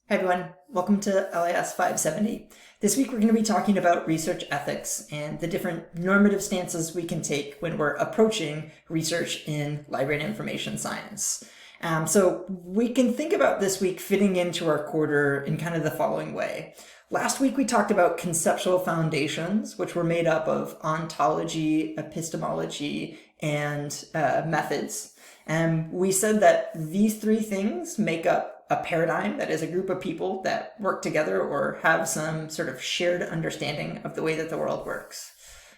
Hi everyone, welcome to LIS 570. This week we're going to be talking about research ethics and the different normative stances we can take when we're approaching research in library and information science. So we can think about this week fitting into our quarter in kind of the following way. Last week we talked about conceptual foundations, which were made up of ontology, epistemology, and methods. And we said that these three things make up a paradigm, that is a group of people that work together or have some sort of shared understanding of the way that the world works.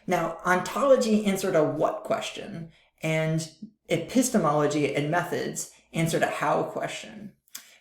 Now, ontology answered a what question, and epistemology and methods answered a how question.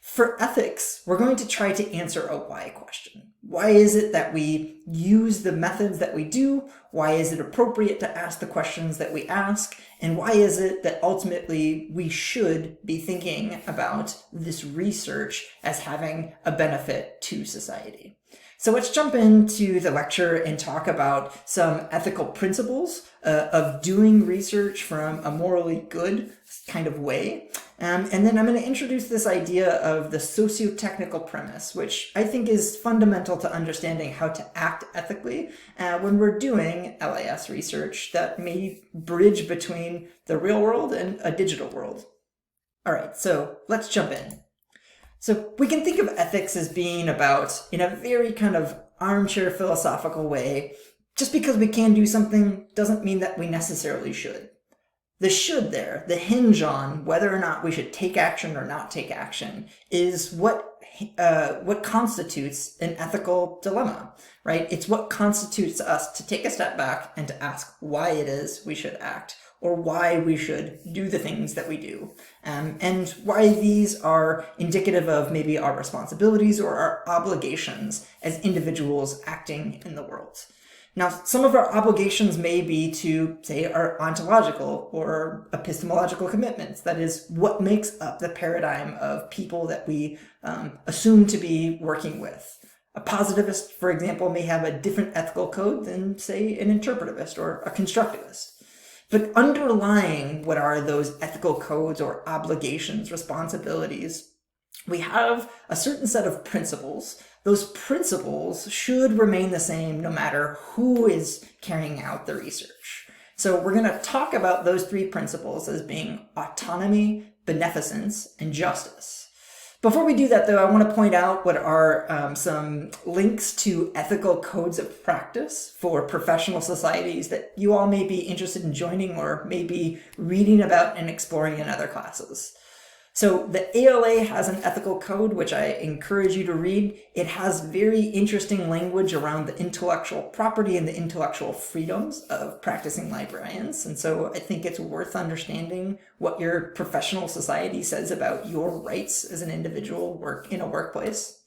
For ethics, we're going to try to answer a why question. Why is it that we use the methods that we do? Why is it appropriate to ask the questions that we ask? And why is it that ultimately we should be thinking about this research as having a benefit to society? So let's jump into the lecture and talk about some ethical principles of doing research from a morally good kind of way. And then I'm going to introduce this idea of the socio-technical premise, which I think is fundamental to understanding how to act ethically when we're doing LIS research that may bridge between the real world and a digital world. All right, so let's jump in. So we can think of ethics as being about, in a very kind of armchair philosophical way, just because we can do something doesn't mean that we necessarily should. The should there, the hinge on whether or not we should take action or not take action, is what constitutes an ethical dilemma, right? It's what constitutes us to take a step back and to ask why it is we should act, or why we should do the things that we do, and why these are indicative of maybe our responsibilities or our obligations as individuals acting in the world. Now, some of our obligations may be to, say, our ontological or epistemological commitments. That is, what makes up the paradigm of people that we assume to be working with. A positivist, for example, may have a different ethical code than, say, an interpretivist or a constructivist. But underlying what are those ethical codes or obligations, responsibilities, we have a certain set of principles. Those principles should remain the same no matter who is carrying out the research. So we're going to talk about those three principles as being autonomy, beneficence, and justice. Before we do that, though, I want to point out what are some links to ethical codes of practice for professional societies that you all may be interested in joining or maybe reading about and exploring in other classes. So the ALA has an ethical code, which I encourage you to read. It has very interesting language around the intellectual property and the intellectual freedoms of practicing librarians. And so I think it's worth understanding what your professional society says about your rights as an individual in a workplace.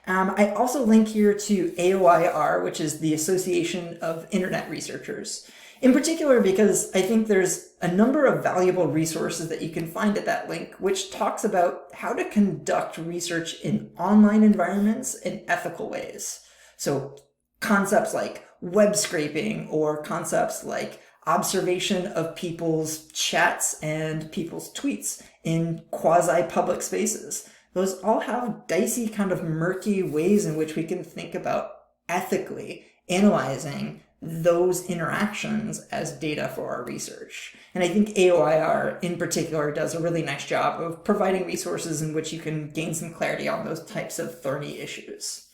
I also link here to AOIR, which is the Association of Internet Researchers. In particular, because I think there's a number of valuable resources that you can find at that link, which talks about how to conduct research in online environments in ethical ways. So concepts like web scraping or concepts like observation of people's chats and people's tweets in quasi-public spaces. Those all have dicey, kind of murky ways in which we can think about ethically analyzing those interactions as data for our research. And I think AOIR in particular does a really nice job of providing resources in which you can gain some clarity on those types of thorny issues.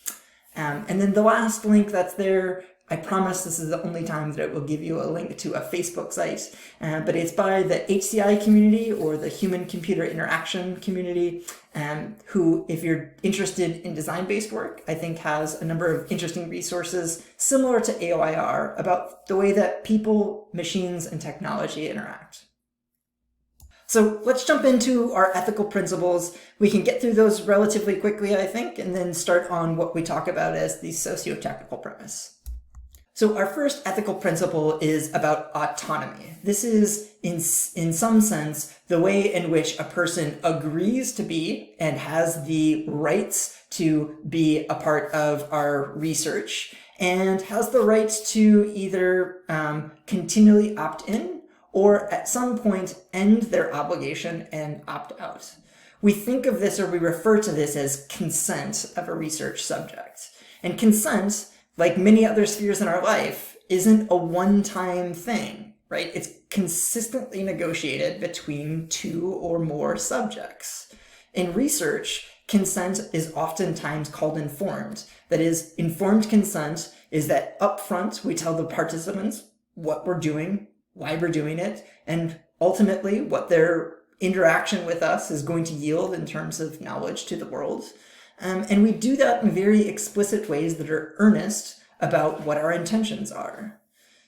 And then the last link that's there, I promise this is the only time that it will give you a link to a Facebook site, but it's by the HCI community or the Human-Computer Interaction community, who, if you're interested in design-based work, I think has a number of interesting resources similar to AOIR about the way that people, machines, and technology interact. So let's jump into our ethical principles. We can get through those relatively quickly, I think, and then start on what we talk about as the socio-technical premise. So our first ethical principle is about autonomy. This is, in some sense, the way in which a person agrees to be and has the rights to be a part of our research and has the rights to either continually opt in or at some point end their obligation and opt out. we think of this, or we refer to this as consent of a research subject. And consent, like many other spheres in our life, isn't a one-time thing, right? It's consistently negotiated between two or more subjects. In research, consent is oftentimes called informed. That is, informed consent is that upfront we tell the participants what we're doing, why we're doing it, and ultimately what their interaction with us is going to yield in terms of knowledge to the world. And we do that in very explicit ways that are earnest about what our intentions are.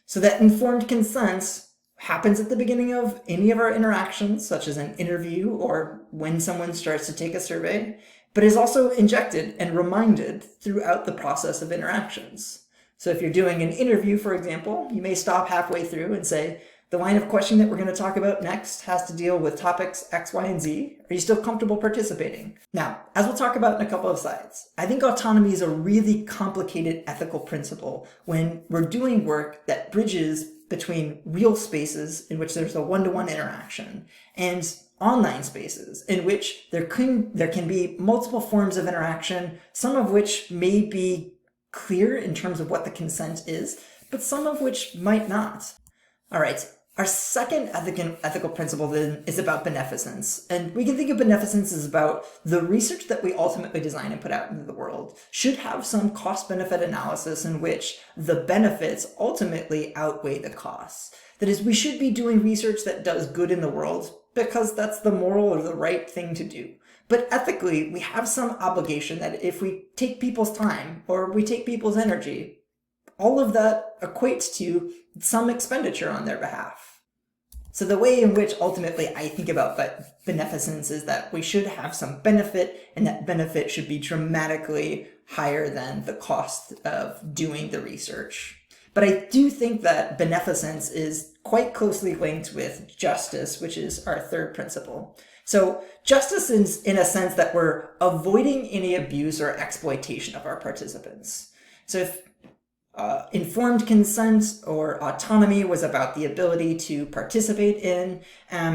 So that informed consent happens at the beginning of any of our interactions, such as an interview or when someone starts to take a survey, but is also injected and reminded throughout the process of interactions. So if you're doing an interview, for example, you may stop halfway through and say, the line of questioning that we're going to talk about next has to deal with topics X, Y, and Z. Are you still comfortable participating? Now, as we'll talk about in a couple of slides, I think autonomy is a really complicated ethical principle when we're doing work that bridges between real spaces in which there's a one-to-one interaction and online spaces in which there can be multiple forms of interaction, some of which may be clear in terms of what the consent is, but some of which might not. All right. Our second ethical principle then is about beneficence. And we can think of beneficence as about the research that we ultimately design and put out into the world should have some cost-benefit analysis in which the benefits ultimately outweigh the costs. That is, we should be doing research that does good in the world because that's the moral or the right thing to do. But ethically, we have some obligation that if we take people's time or we take people's energy, all of that equates to some expenditure on their behalf. So the way in which ultimately I think about beneficence is that we should have some benefit, and that benefit should be dramatically higher than the cost of doing the research. But I do think that beneficence is quite closely linked with justice, which is our third principle. So justice is in a sense that we're avoiding any abuse or exploitation of our participants. So if informed consent or autonomy was about the ability to participate in,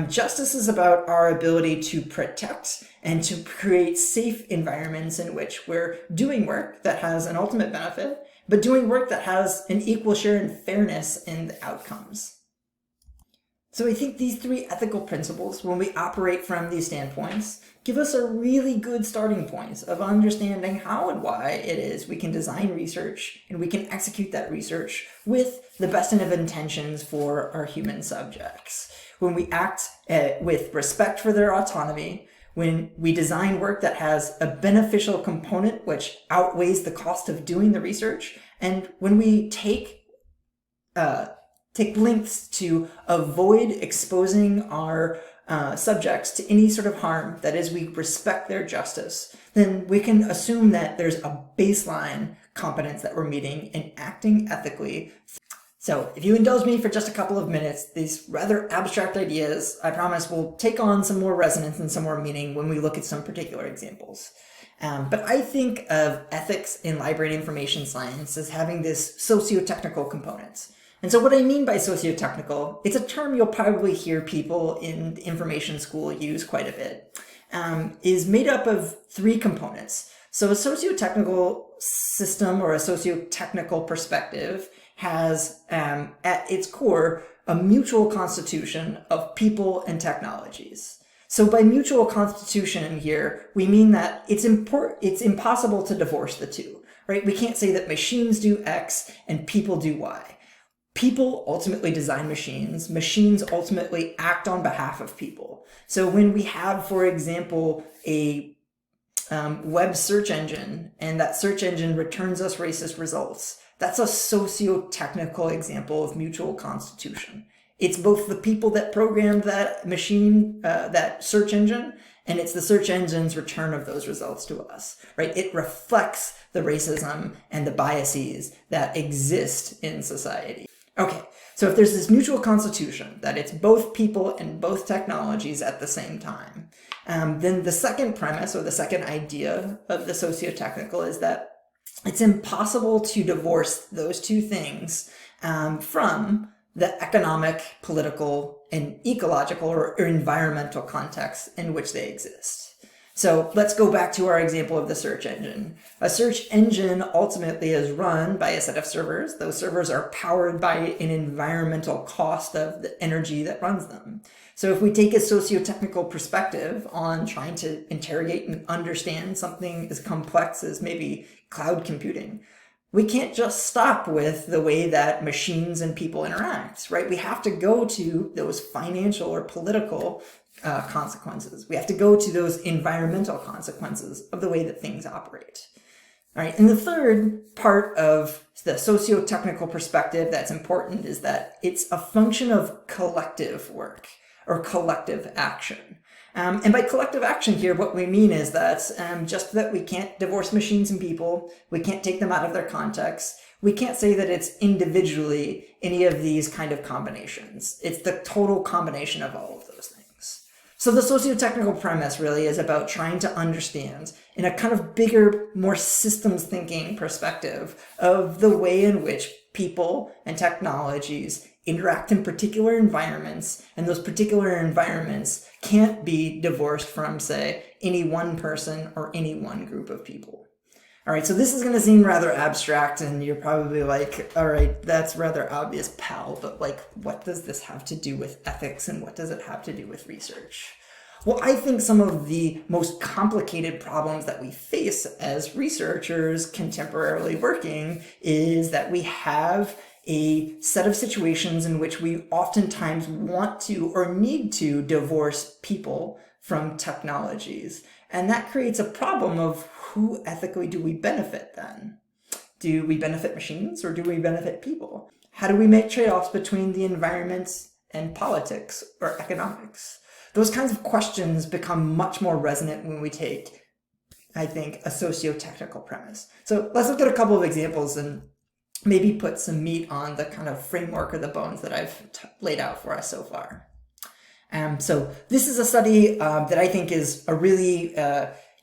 justice is about our ability to protect and to create safe environments in which we're doing work that has an ultimate benefit, but doing work that has an equal share in fairness in the outcomes. So I think these three ethical principles, when we operate from these standpoints, give us a really good starting point of understanding how and why it is we can design research and we can execute that research with the best of intentions for our human subjects. When we act with respect for their autonomy, when we design work that has a beneficial component which outweighs the cost of doing the research, and when we take lengths to avoid exposing our subjects to any sort of harm, that is, we respect their justice, then we can assume that there's a baseline competence that we're meeting in acting ethically. So if you indulge me for just a couple of minutes, these rather abstract ideas, I promise, will take on some more resonance and some more meaning when we look at some particular examples. But I think of ethics in library and information science as having this socio-technical component. And so what I mean by socio-technical, it's a term you'll probably hear people in the information school use quite a bit, is made up of three components. So a socio-technical system or a socio-technical perspective has at its core a mutual constitution of people and technologies. So by mutual constitution here, we mean that it's impossible to divorce the two, right? We can't say that machines do X and people do Y. People ultimately design machines. Machines ultimately act on behalf of people. So when we have, for example, a web search engine, and that search engine returns us racist results, that's a socio-technical example of mutual constitution. It's both the people that programmed that machine, that search engine, and it's the search engine's return of those results to us, right? It reflects the racism and the biases that exist in society. Okay, so if there's this mutual constitution, that it's both people and both technologies at the same time, then the second premise or the second idea of the socio-technical is that it's impossible to divorce those two things from the economic, political, and ecological or environmental context in which they exist. So let's go back to our example of the search engine. A search engine ultimately is run by a set of servers. Those servers are powered by an environmental cost of the energy that runs them. So if we take a socio-technical perspective on trying to interrogate and understand something as complex as maybe cloud computing, we can't just stop with the way that machines and people interact, right? We have to go to those financial or political consequences. We have to go to those environmental consequences of the way that things operate. All right, and the third part of the socio-technical perspective that's important is that it's a function of collective work or collective action. And by collective action here, what we mean is that just that we can't divorce machines and people, we can't take them out of their context, we can't say that it's individually any of these kind of combinations. It's the total combination of all of those things. So the socio-technical premise really is about trying to understand in a kind of bigger, more systems thinking perspective of the way in which people and technologies interact in particular environments, and those particular environments can't be divorced from, say, any one person or any one group of people. All right, so this is going to seem rather abstract, and you're probably like, all right, that's rather obvious, pal, but like, what does this have to do with ethics, and what does it have to do with research? Well, I think some of the most complicated problems that we face as researchers contemporarily working is that we have a set of situations in which we oftentimes want to or need to divorce people from technologies. And that creates a problem of who ethically do we benefit then? Do we benefit machines or do we benefit people? How do we make trade-offs between the environment and politics or economics? Those kinds of questions become much more resonant when we take, I think, a socio-technical premise. So let's look at a couple of examples and maybe put some meat on the kind of framework or the bones that I've laid out for us so far. So this is a study that I think is a really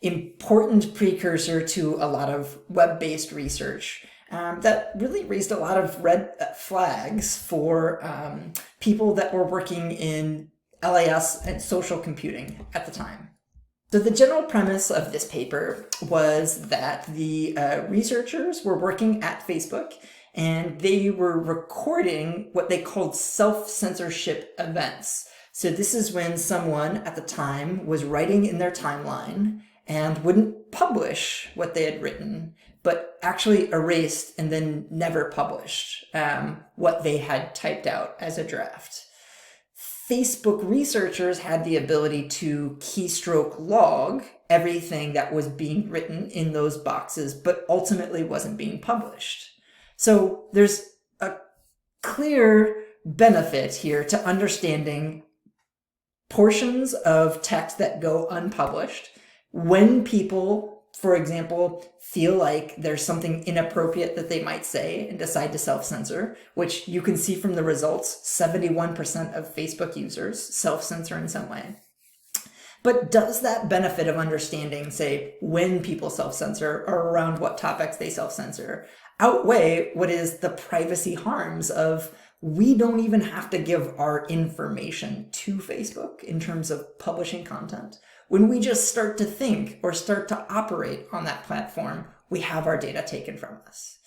important precursor to a lot of web-based research that really raised a lot of red flags for people that were working in LIS and social computing at the time. So the general premise of this paper was that the researchers were working at Facebook and they were recording what they called self-censorship events. So this is when someone at the time was writing in their timeline and wouldn't publish what they had written, but actually erased and then never published what they had typed out as a draft. Facebook researchers had the ability to keystroke log everything that was being written in those boxes, but ultimately wasn't being published. So there's a clear benefit here to understanding portions of text that go unpublished when people, for example, feel like there's something inappropriate that they might say and decide to self-censor, which you can see from the results, 71% of Facebook users self-censor in some way. But does that benefit of understanding, say, when people self-censor or around what topics they self-censor outweigh what is the privacy harms of we don't even have to give our information to Facebook in terms of publishing content? When we just start to think or start to operate on that platform, we have our data taken from us.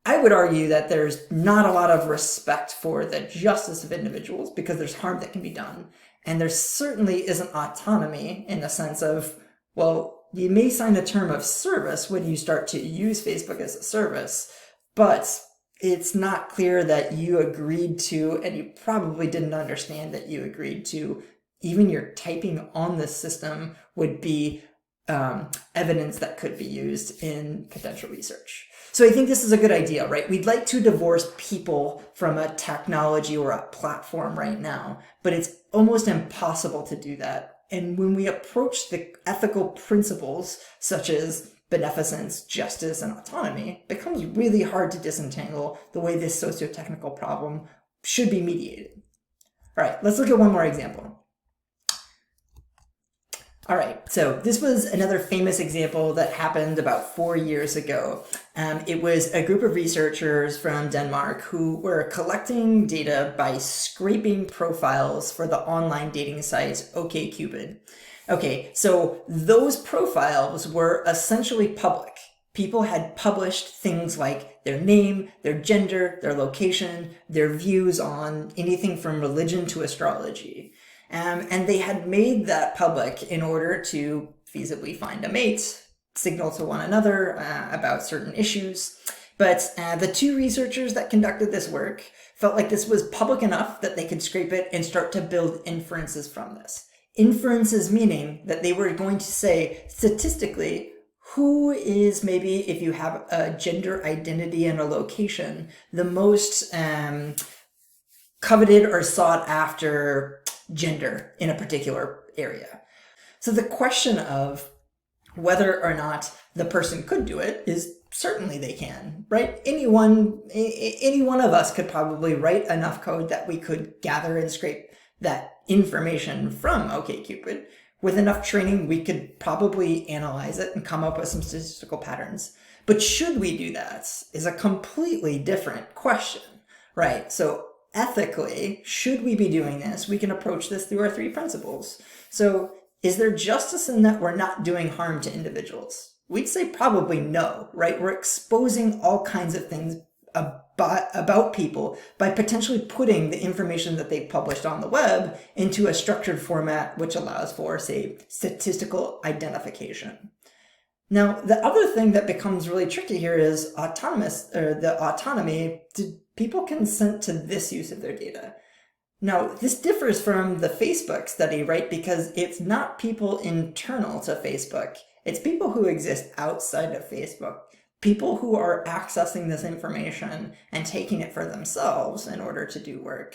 I would argue that there's not a lot of respect for the justice of individuals because there's harm that can be done. And there certainly isn't autonomy in the sense of, well, you may sign a term of service when you start to use Facebook as a service, but it's not clear that you agreed to, and you probably didn't understand that you agreed to, even your typing on the system would be evidence that could be used in potential research. So I think this is a good idea, right? We'd like to divorce people from a technology or a platform right now, but it's almost impossible to do that. And when we approach the ethical principles such as beneficence, justice, and autonomy, it becomes really hard to disentangle the way this socio-technical problem should be mediated. All right, let's look at one more example. All right, so this was another famous example that happened about 4 years ago. It was a group of researchers from Denmark who were collecting data by scraping profiles for the online dating site OkCupid. Okay, so those profiles were essentially public. People had published things like their name, their gender, their location, their views on anything from religion to astrology. And they had made that public in order to feasibly find a mate, signal to one another about certain issues. But the two researchers that conducted this work felt like this was public enough that they could scrape it and start to build inferences from this. Inferences meaning that they were going to say, statistically, who is, maybe if you have a gender identity and a location, the most coveted or sought after gender in a particular area. So the question of whether or not the person could do it is certainly they can, right? Any one of us could probably write enough code that we could gather and scrape that information from OkCupid. With enough training, we could probably analyze it and come up with some statistical patterns. But should we do that is a completely different question, right? So ethically, should we be doing this? We can approach this through our three principles. So is there justice in that we're not doing harm to individuals? We'd say probably no, right? We're exposing all kinds of things about people by potentially putting the information that they've published on the web into a structured format which allows for, say, statistical identification. Now, the other thing that becomes really tricky here is the autonomy. Did people consent to this use of their data? Now, this differs from the Facebook study, right? Because it's not people internal to Facebook. It's people who exist outside of Facebook. People who are accessing this information and taking it for themselves in order to do work.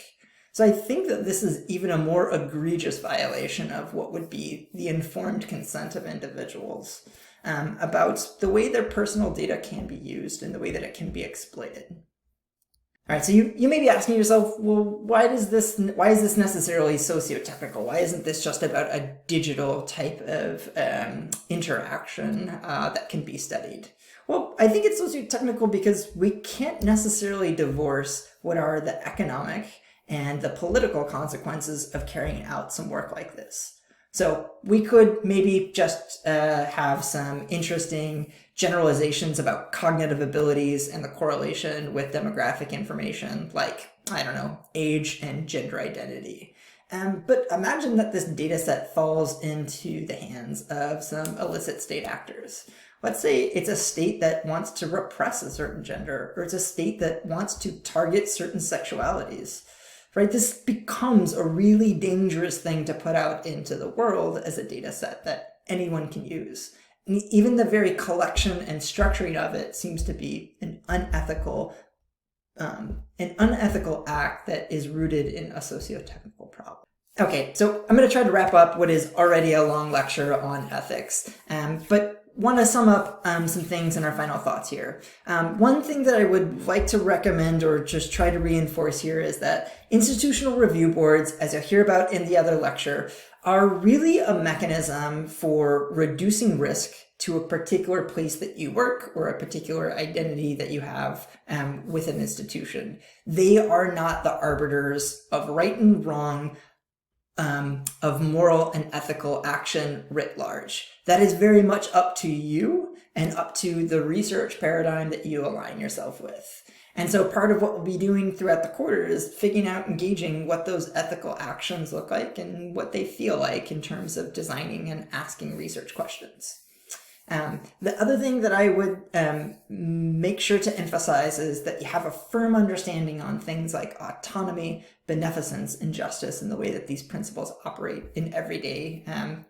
So I think that this is even a more egregious violation of what would be the informed consent of individuals about the way their personal data can be used and the way that it can be exploited. All right, so you may be asking yourself, well, why is this necessarily socio-technical? Why isn't this just about a digital type of interaction that can be studied? Well, I think it's socio-technical because we can't necessarily divorce what are the economic and the political consequences of carrying out some work like this. So we could maybe just have some interesting generalizations about cognitive abilities and the correlation with demographic information, like, I don't know, age and gender identity. But imagine that this data set falls into the hands of some illicit state actors. Let's say it's a state that wants to repress a certain gender, or it's a state that wants to target certain sexualities, right? This becomes a really dangerous thing to put out into the world as a data set that anyone can use. And even the very collection and structuring of it seems to be an unethical act that is rooted in a socio-technical problem. Okay, so I'm going to try to wrap up what is already a long lecture on ethics, but want to sum up some things in our final thoughts here. One thing that I would like to recommend or just try to reinforce here is that institutional review boards, as you'll hear about in the other lecture, are really a mechanism for reducing risk to a particular place that you work or a particular identity that you have with an institution. They are not the arbiters of right and wrong, of moral and ethical action writ large. That is very much up to you and up to the research paradigm that you align yourself with. And so part of what we'll be doing throughout the quarter is figuring out, engaging what those ethical actions look like and what they feel like in terms of designing and asking research questions. The other thing that I would make sure to emphasize is that you have a firm understanding on things like autonomy, beneficence, and justice, and the way that these principles operate in everyday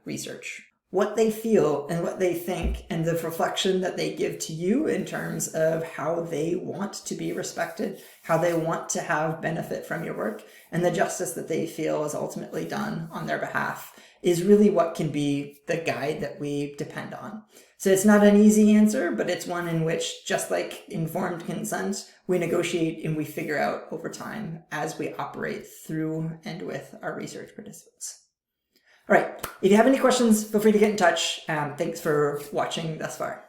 research. What they feel and what they think and the reflection that they give to you in terms of how they want to be respected, how they want to have benefit from your work, and the justice that they feel is ultimately done on their behalf is really what can be the guide that we depend on. So it's not an easy answer, but it's one in which, just like informed consent, we negotiate and we figure out over time as we operate through and with our research participants. All right, if you have any questions, feel free to get in touch. Thanks for watching thus far.